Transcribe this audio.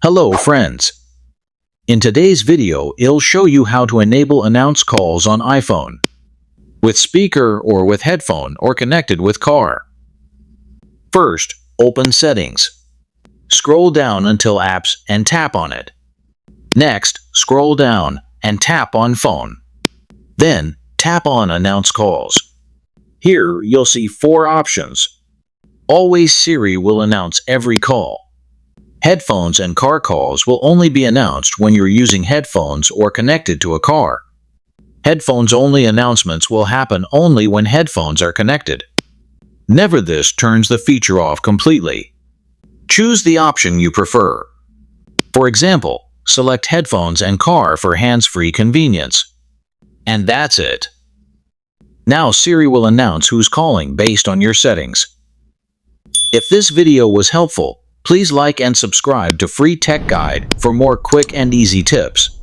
Hello friends! In today's video, I'll show you how to enable announce calls on iPhone with speaker or with headphone or connected with car. First, open Settings. Scroll down until Apps and tap on it. Next, scroll down and tap on Phone. Then, tap on Announce Calls. Here, you'll see 4 options. Always Siri will announce every call. Headphones and car calls will only be announced when you're using headphones or connected to a car. Headphones-only announcements will happen only when headphones are connected. Never this turns the feature off completely. Choose the option you prefer. For example, select headphones and car for hands-free convenience. And that's it. Now Siri will announce who's calling based on your settings. If this video was helpful, please like and subscribe to Free Tech Guide for more quick and easy tips.